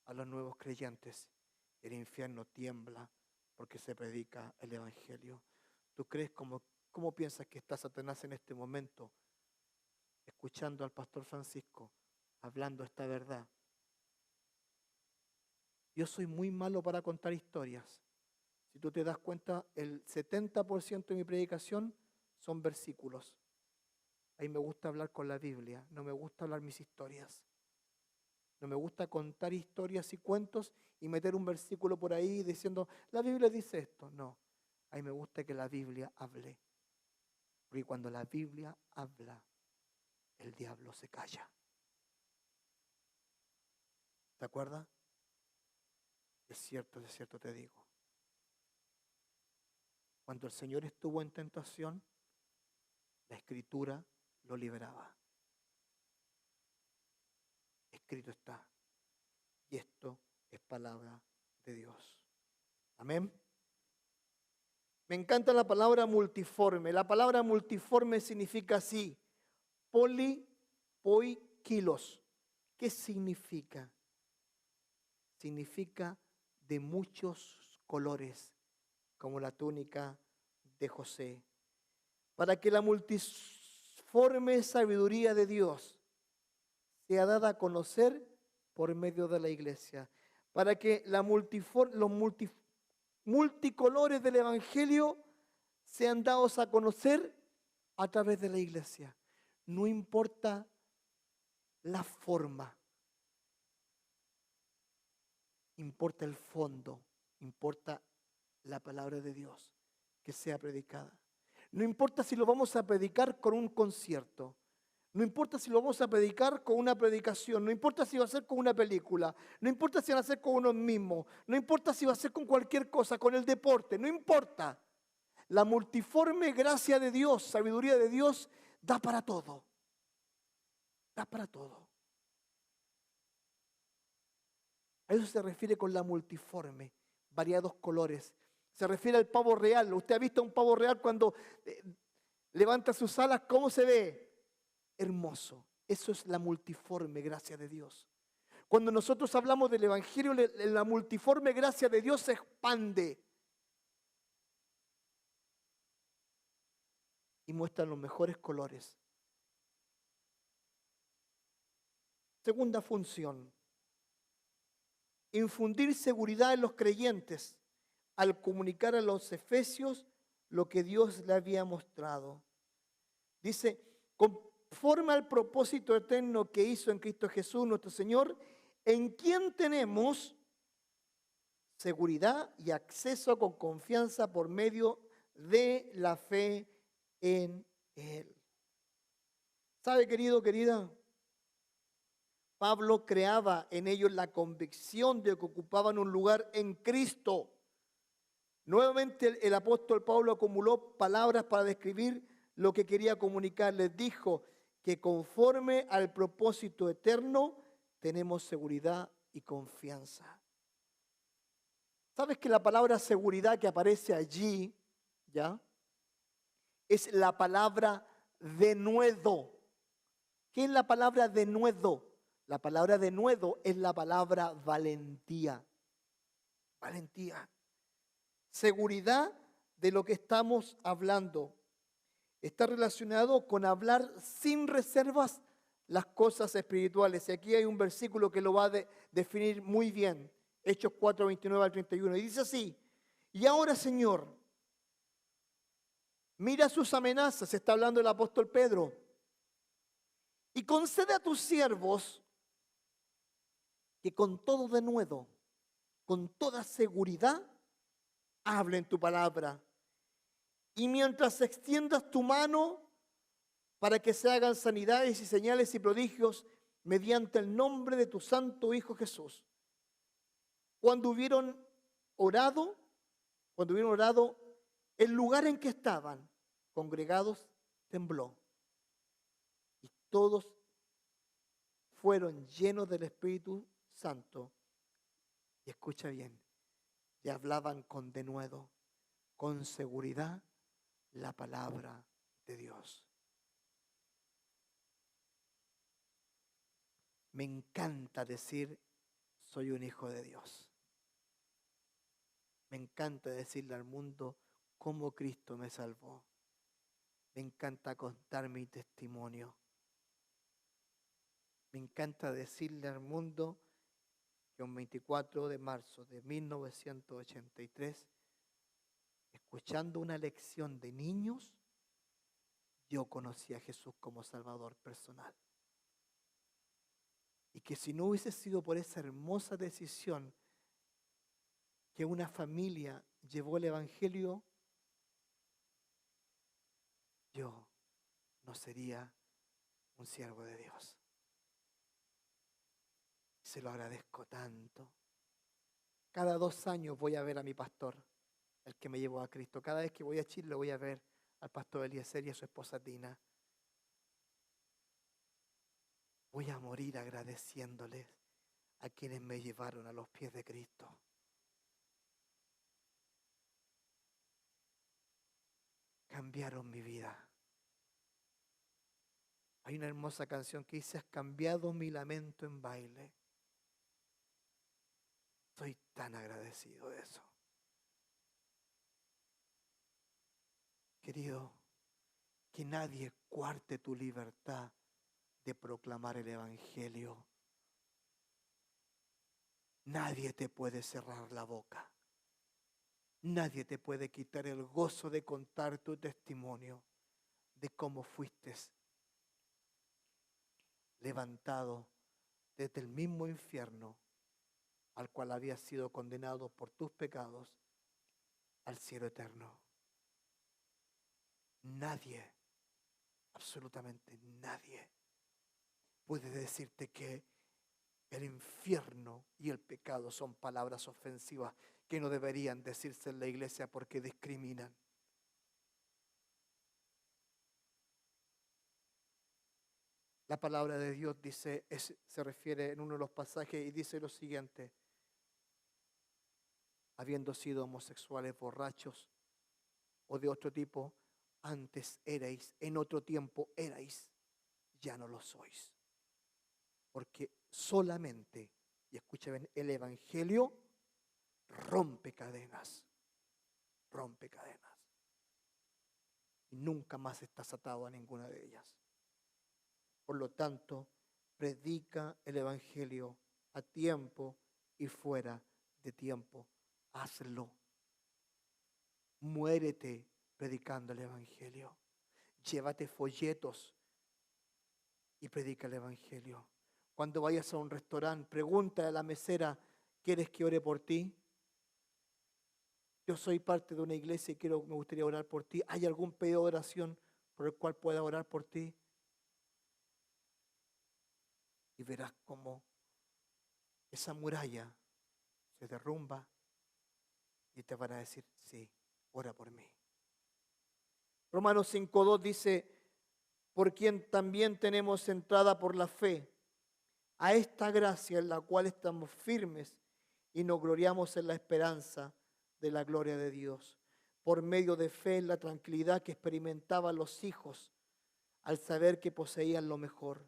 a los nuevos creyentes. El infierno tiembla porque se predica el Evangelio. ¿Tú crees cómo piensas que está Satanás en este momento, escuchando al pastor Francisco, hablando esta verdad? Yo soy muy malo para contar historias. Si tú te das cuenta, el 70% de mi predicación son versículos. A mí me gusta hablar con la Biblia, no me gusta hablar mis historias. No me gusta contar historias y cuentos y meter un versículo por ahí diciendo, la Biblia dice esto. No, a mí me gusta que la Biblia hable. Porque cuando la Biblia habla, el diablo se calla. ¿Te acuerdas? De cierto te digo. Cuando el Señor estuvo en tentación, la Escritura lo liberaba. Escrito está. Y esto es palabra de Dios. Amén. Me encanta la palabra multiforme. La palabra multiforme significa así: poikilos. ¿Qué significa? Significa de muchos colores, como la túnica de José. Para que la multiforme sabiduría de Dios sea dada a conocer por medio de la iglesia. Para que los multicolores del Evangelio sean dados a conocer a través de la iglesia. No importa la forma, importa el fondo, importa la palabra de Dios que sea predicada. No importa si lo vamos a predicar con un concierto, no importa si lo vamos a predicar con una predicación, no importa si va a ser con una película, no importa si va a ser con uno mismo, no importa si va a ser con cualquier cosa, con el deporte, no importa. La multiforme gracia de Dios, sabiduría de Dios, da para todo. Da para todo. A eso se refiere con la multiforme, variados colores. Se refiere al pavo real. Usted ha visto un pavo real cuando levanta sus alas, ¿cómo se ve? Hermoso. Eso es la multiforme gracia de Dios. Cuando nosotros hablamos del Evangelio, la multiforme gracia de Dios se expande y muestra los mejores colores. Segunda función: infundir seguridad en los creyentes al comunicar a los efesios lo que Dios le había mostrado. Dice, conforme al propósito eterno que hizo en Cristo Jesús nuestro Señor, en quien tenemos seguridad y acceso con confianza por medio de la fe en Él. ¿Sabe, querido, querida? Pablo creaba en ellos la convicción de que ocupaban un lugar en Cristo. Nuevamente el apóstol Pablo acumuló palabras para describir lo que quería comunicar. Les dijo que conforme al propósito eterno tenemos seguridad y confianza. ¿Sabes que la palabra seguridad que aparece allí, ya, es la palabra denuedo? ¿Qué es la palabra denuedo? La palabra denuedo es la palabra valentía. Valentía. Seguridad de lo que estamos hablando. Está relacionado con hablar sin reservas las cosas espirituales. Y aquí hay un versículo que lo va a definir muy bien. Hechos 4, 29 al 31. Y dice así: y ahora, Señor, mira sus amenazas, está hablando el apóstol Pedro, y concede a tus siervos que con todo denuedo, con toda seguridad, hablen tu palabra. Y mientras extiendas tu mano para que se hagan sanidades y señales y prodigios mediante el nombre de tu santo Hijo Jesús. Cuando hubieron orado, el lugar en que estaban congregados tembló. Y todos fueron llenos del Espíritu Santo Y escucha bien, y hablaban con denuedo, con seguridad, la palabra de Dios. Me encanta decir, soy un hijo de Dios. Me encanta decirle al mundo cómo Cristo me salvó. Me encanta contar mi testimonio. Me encanta decirle al mundo que un 24 de marzo de 1983, escuchando una lección de niños, yo conocí a Jesús como Salvador personal. Y que si no hubiese sido por esa hermosa decisión que una familia llevó el Evangelio, yo no sería un siervo de Dios. Se lo agradezco tanto. Cada 2 años voy a ver a mi pastor, el que me llevó a Cristo. Cada vez que voy a Chile voy a ver al pastor Eliezer y a su esposa Tina. Voy a morir agradeciéndoles a quienes me llevaron a los pies de Cristo. Cambiaron mi vida. Hay una hermosa canción que dice: has cambiado mi lamento en baile. Estoy tan agradecido de eso. Querido, que nadie cuarte tu libertad de proclamar el Evangelio. Nadie te puede cerrar la boca. Nadie te puede quitar el gozo de contar tu testimonio de cómo fuiste levantado desde el mismo infierno al cual habías sido condenado por tus pecados al cielo eterno. Nadie, absolutamente nadie, puede decirte que el infierno y el pecado son palabras ofensivas que no deberían decirse en la iglesia porque discriminan. La palabra de Dios dice, se refiere en uno de los pasajes y dice lo siguiente: habiendo sido homosexuales, borrachos o de otro tipo, antes erais, en otro tiempo erais, ya no lo sois. Porque solamente, y escuchen, el Evangelio rompe cadenas, rompe cadenas. Y nunca más estás atado a ninguna de ellas. Por lo tanto, predica el Evangelio a tiempo y fuera de tiempo. Hazlo. Muérete predicando el Evangelio. Llévate folletos y predica el Evangelio. Cuando vayas a un restaurante, pregunta a la mesera: ¿quieres que ore por ti? Yo soy parte de una iglesia y me gustaría orar por ti. ¿Hay algún pedido de oración por el cual pueda orar por ti? Y verás cómo esa muralla se derrumba y te van a decir: sí, ora por mí. Romanos 5:2 dice: por quien también tenemos entrada por la fe a esta gracia en la cual estamos firmes y nos gloriamos en la esperanza de la gloria de Dios. Por medio de fe en la tranquilidad que experimentaban los hijos al saber que poseían lo mejor.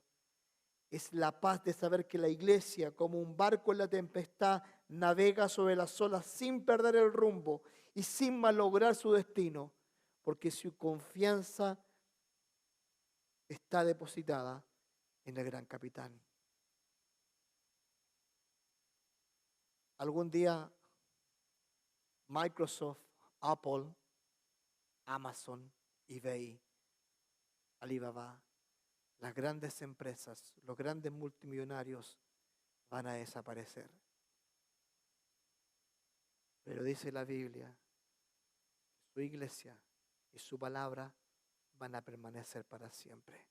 Es la paz de saber que la iglesia, como un barco en la tempestad, navega sobre las olas sin perder el rumbo y sin malograr su destino, porque su confianza está depositada en el gran capitán. Algún día Microsoft, Apple, Amazon, eBay, Alibaba, las grandes empresas, los grandes multimillonarios van a desaparecer. Pero dice la Biblia que su iglesia y su palabra van a permanecer para siempre.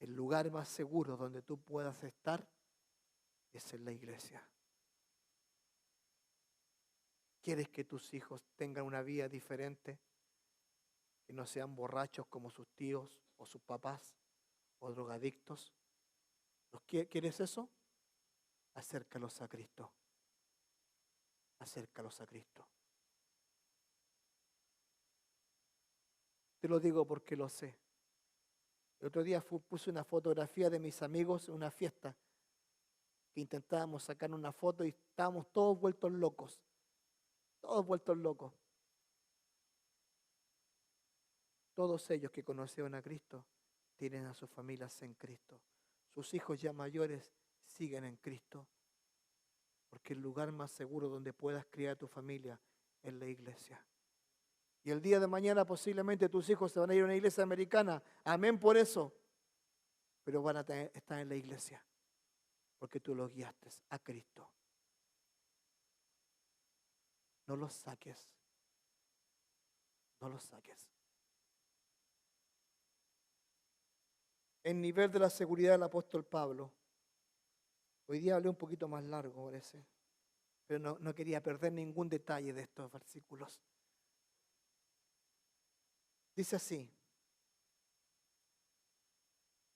El lugar más seguro donde tú puedas estar es en la iglesia. ¿Quieres que tus hijos tengan una vida diferente? Que no sean borrachos como sus tíos o sus papás o drogadictos. ¿Quieres eso? acércalos a Cristo. Acércalos a Cristo. Te lo digo porque lo sé. El otro día puse una fotografía de mis amigos en una fiesta que intentábamos sacar una foto y estábamos todos vueltos locos. Todos vueltos locos. Todos ellos que conocieron a Cristo tienen a sus familias en Cristo. Sus hijos ya mayores siguen en Cristo. Porque el lugar más seguro donde puedas criar a tu familia es la iglesia. Y el día de mañana posiblemente tus hijos se van a ir a una iglesia americana. Amén por eso. Pero van a estar en la iglesia. Porque tú los guiaste a Cristo. No los saques. No los saques. El nivel de la seguridad del apóstol Pablo. Hoy día hablé un poquito más largo, parece. Pero no quería perder ningún detalle de estos versículos. Dice así.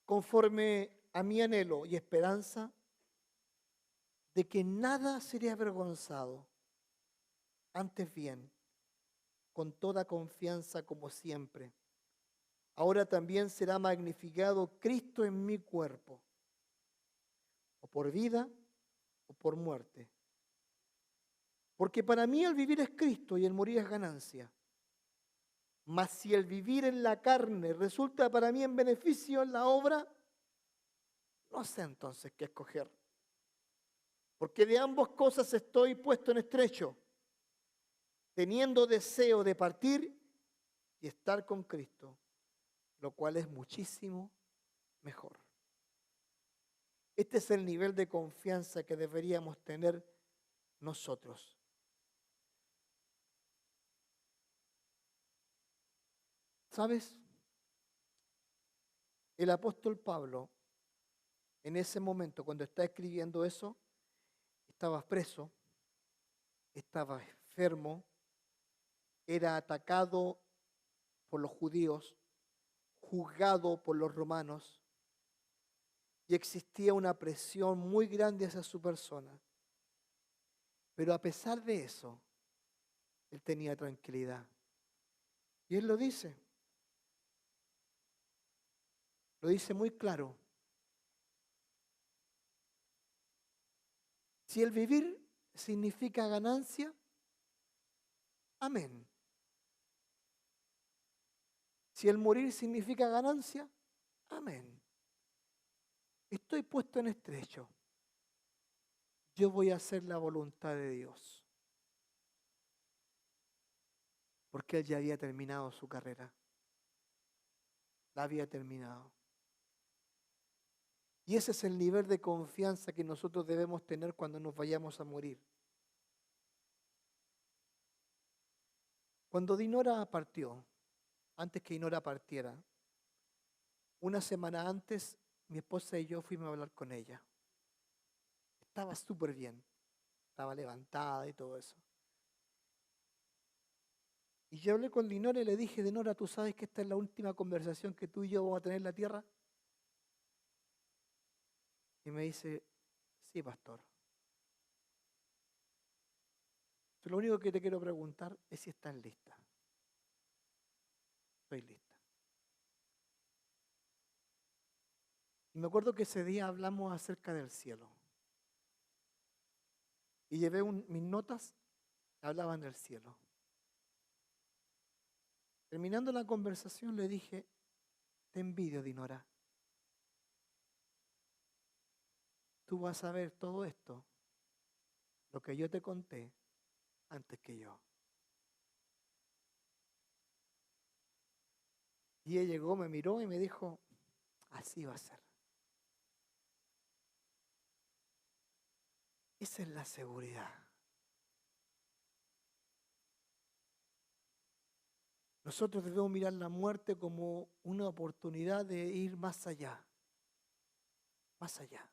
Conforme a mi anhelo y esperanza de que nada seré avergonzado, antes bien, con toda confianza como siempre. Ahora también será magnificado Cristo en mi cuerpo, o por vida o por muerte. Porque para mí el vivir es Cristo y el morir es ganancia. Mas si el vivir en la carne resulta para mí en beneficio en la obra, no sé entonces qué escoger. Porque de ambas cosas estoy puesto en estrecho, teniendo deseo de partir y estar con Cristo, lo cual es muchísimo mejor. Este es el nivel de confianza que deberíamos tener nosotros. ¿Sabes? El apóstol Pablo, en ese momento, cuando está escribiendo eso, estaba preso, estaba enfermo, era atacado por los judíos, juzgado por los romanos, y existía una presión muy grande hacia su persona. Pero a pesar de eso, él tenía tranquilidad. Y él lo dice muy claro. Si el vivir significa ganancia, amén. Si el morir significa ganancia, amén. Estoy puesto en estrecho. Yo voy a hacer la voluntad de Dios. Porque él ya había terminado su carrera. La había terminado. Y ese es el nivel de confianza que nosotros debemos tener cuando nos vayamos a morir. Cuando Dinora partió, antes que Dinora partiera, una semana antes, mi esposa y yo fuimos a hablar con ella. Estaba súper bien, estaba levantada y todo eso. Y yo hablé con Dinora y le dije, Dinora, ¿tú sabes que esta es la última conversación que tú y yo vamos a tener en la tierra? Y me dice, sí, pastor. Lo único que te quiero preguntar es si estás lista. Estoy lista. Y me acuerdo que ese día hablamos acerca del cielo. Y llevé mis notas, hablaban del cielo. Terminando la conversación le dije, te envidio, Dinora. Tú vas a ver todo esto, lo que yo te conté, antes que yo. Y ella llegó, me miró y me dijo, así va a ser. Esa es la seguridad. Nosotros debemos mirar la muerte como una oportunidad de ir más allá. Más allá.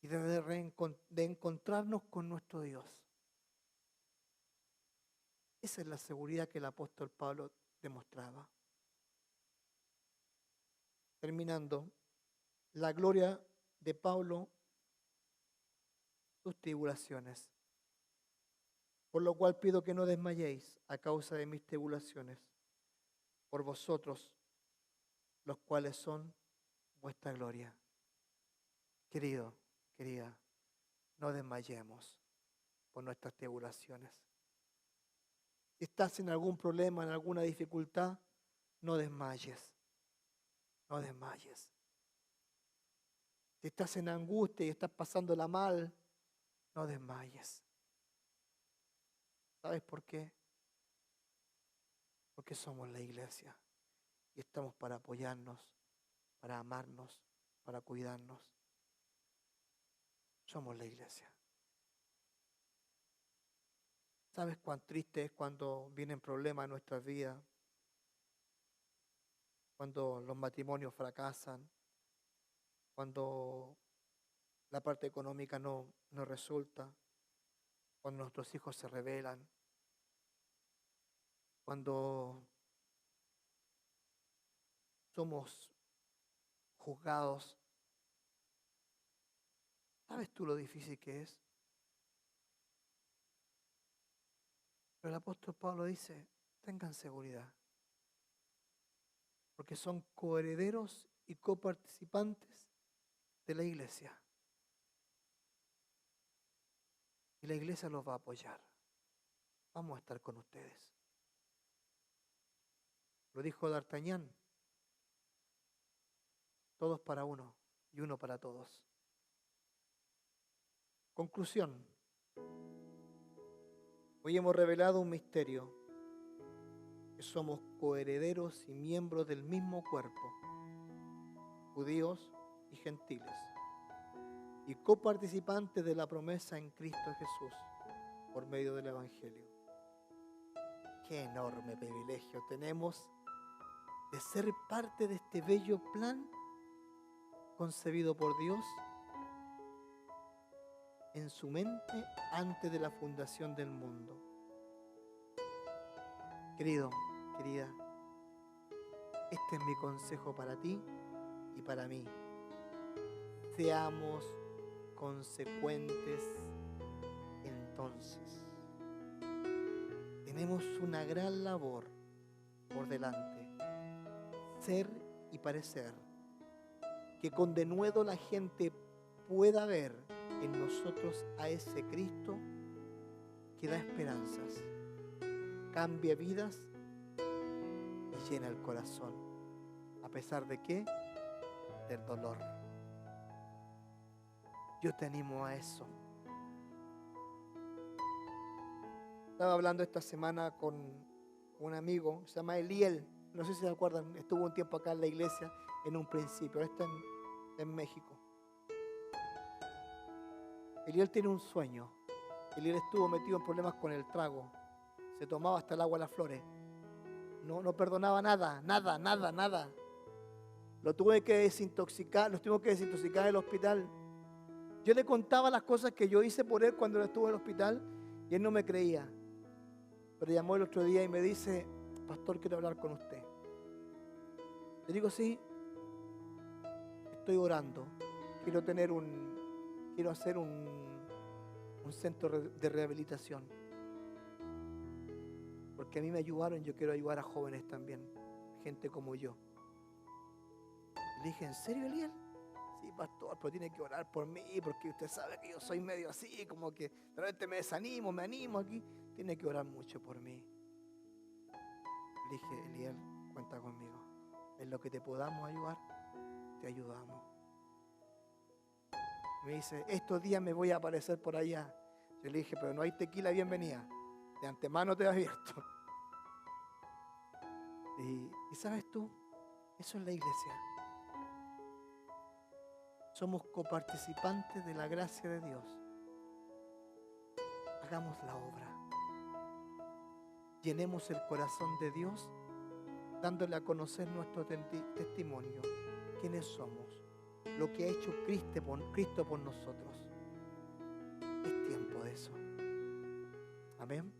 Y de encontrarnos con nuestro Dios. Esa es la seguridad que el apóstol Pablo demostraba. Terminando, la gloria de Pablo sus tribulaciones. Por lo cual pido que no desmayéis a causa de mis tribulaciones, por vosotros, los cuales son vuestra gloria. Querido, querida, no desmayemos por nuestras tribulaciones. Si estás en algún problema, en alguna dificultad, no desmayes. No desmayes. Si estás en angustia y estás pasándola mal, no desmayes. ¿Sabes por qué? Porque somos la iglesia y estamos para apoyarnos, para amarnos, para cuidarnos. Somos la iglesia. ¿Sabes cuán triste es cuando vienen problemas en nuestras vidas? Cuando los matrimonios fracasan, cuando la parte económica no resulta, cuando nuestros hijos se rebelan, cuando somos juzgados. ¿Sabes tú lo difícil que es? Pero el apóstol Pablo dice, tengan seguridad, porque son coherederos y coparticipantes de la iglesia. Y la iglesia los va a apoyar. Vamos a estar con ustedes. Lo dijo D'Artagnan, todos para uno y uno para todos. Conclusión. Hoy hemos revelado un misterio, que somos coherederos y miembros del mismo cuerpo, judíos y gentiles, y coparticipantes de la promesa en Cristo Jesús por medio del Evangelio. Qué enorme privilegio tenemos de ser parte de este bello plan concebido por Dios en su mente antes de la fundación del mundo. Querido, querida, este es mi consejo para ti y para mí. Seamos consecuentes entonces. Tenemos una gran labor por delante. Ser y parecer. Que con denuedo la gente pueda ver en nosotros a ese Cristo que da esperanzas, cambia vidas y llena el corazón. ¿A pesar de qué? Del dolor. Yo te animo a eso. Estaba hablando esta semana con un amigo, se llama Eliel. No sé si se acuerdan, estuvo un tiempo acá en la iglesia en un principio, ahora está en México. Eliel tiene un sueño. Eliel estuvo metido en problemas con el trago. Se tomaba hasta el agua a las flores. No perdonaba nada. Lo tuvimos que desintoxicar del hospital. Yo le contaba las cosas que yo hice por él cuando él estuvo en el hospital y él no me creía. Pero llamó el otro día y me dice, pastor, quiero hablar con usted. Le digo, sí, estoy orando. Quiero hacer un centro de rehabilitación. Porque a mí me ayudaron, yo quiero ayudar a jóvenes también, gente como yo. Le dije, ¿en serio, Eliel? Sí, pastor, pero tiene que orar por mí, porque usted sabe que yo soy medio así, como que de repente me desanimo, me animo aquí. Tiene que orar mucho por mí. Le dije, Eliel, cuenta conmigo. En lo que te podamos ayudar, te ayudamos. Me dice, estos días me voy a aparecer por allá. Yo le dije, pero no hay tequila, bienvenida. De antemano te he abierto. Y ¿sabes tú? Eso es la iglesia. Somos coparticipantes de la gracia de Dios. Hagamos la obra. Llenemos el corazón de Dios, dándole a conocer nuestro testimonio. ¿Quiénes somos? Lo que ha hecho Cristo por nosotros. Es tiempo de eso. Amén.